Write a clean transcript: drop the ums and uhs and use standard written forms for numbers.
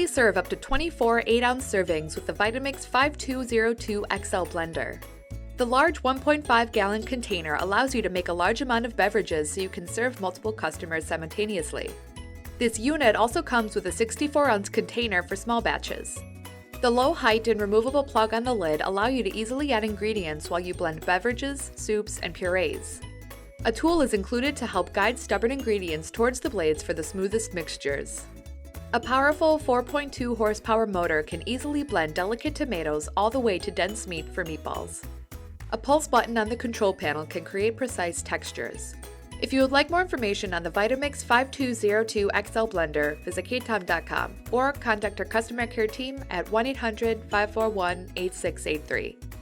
easily serve up to 24 8-ounce servings with the Vitamix 5202 XL blender. The large 1.5-gallon container allows you to make a large amount of beverages so you can serve multiple customers simultaneously. This unit also comes with a 64-ounce container for small batches. The low height and removable plug on the lid allow you to easily add ingredients while you blend beverages, soups, and purees. A tool is included to help guide stubborn ingredients towards the blades for the smoothest mixtures. A powerful 4.2 horsepower motor can easily blend delicate tomatoes all the way to dense meat for meatballs. A pulse button on the control panel can create precise textures. If you would like more information on the Vitamix 5202 XL blender, visit KaTom.com or contact our customer care team at 1-800-541-8683.